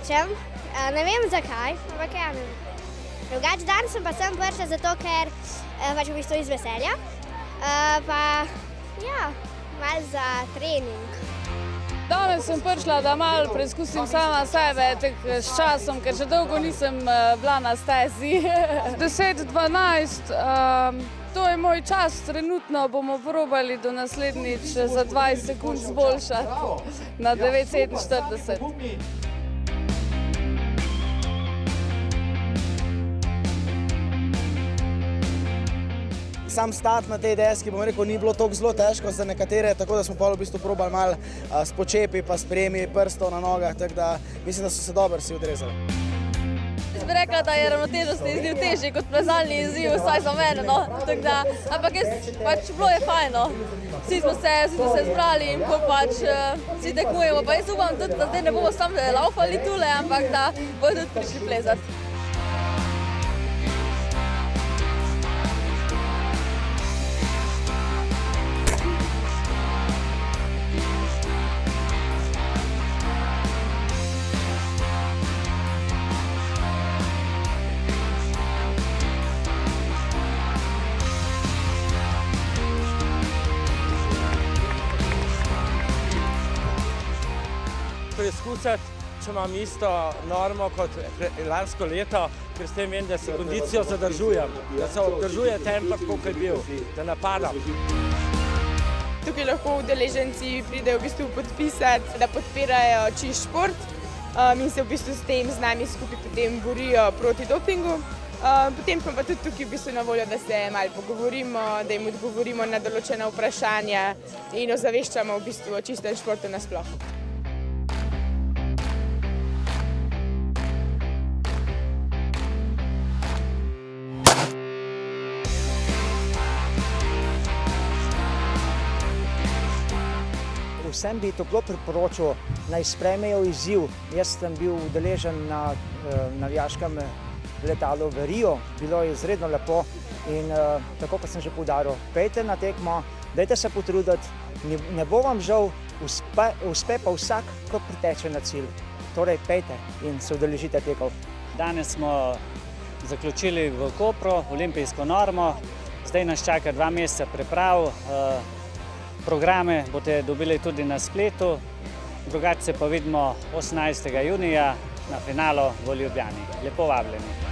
tečem. Ne vem zakaj, ampak ja, drugače danes sem pa sem prišla zato, ker pač v bistvu iz veselja. Pa ja, malo za trening. Danes sem prišla, da malo preizkusim sama sebe s časom, ker že dolgo nisem bila na stezi. 10-12, to je moj čas, trenutno bomo probali do naslednjič za 20 sekund zboljšati na 9:47. Sam start na tej deski, bom rekel, ni bilo tako zelo težko za nekatere, tako da smo pa v bistvu probali malo s počepi pa s prijemi prstov na nogah, tako da mislim, da so se dobro vsi odrezali. Jaz bi rekla, da je ravnotežnostni izziv težji kot plezalni izziv, vsaj za mene, no. Ampak pač bilo je fajno. Vsi smo se zbrali in ko pač vsi tekmujemo, pa jaz upam tudi, da zdaj ne bomo samo laufali tule, ampak da bodo tudi prišli plezati. Preizkusiti, če imam isto normo kot lansko leto, ker s tem vem, da se kondicijo zadržujem, da se obdržuje tempo, kot je bil, da napadam. Tukaj lahko udeleženci pridejo v bistvu podpisati, da podpirajo čist šport in se v bistvu s tem z nami skupaj potem borijo proti dopingu. Potem pa tudi tukaj v bistvu na voljo, da se malo pogovorimo, da jim odgovorimo na določena vprašanja in ozaveščamo v bistvu o čistem športu nasploh. Vsem bi toplo priporočil, naj sprejmejo izziv. Jaz sem bil udeležen na navijaškem letalu v Rio, bilo je izredno lepo in tako kot sem že poudaril, pejte na tekmo, dajte se potruditi, ne bo vam žal, uspe pa vsak, ko priteče na cilj. Torej pejte in se udeležite tekov. Danes smo zaključili v Kopru olimpijsko normo, zdaj nas čaka 2 meseca priprav. Programe boste dobili tudi na spletu, drugače se pa vidimo 18. junija na finalu v Ljubljani. Lepo vabljeni.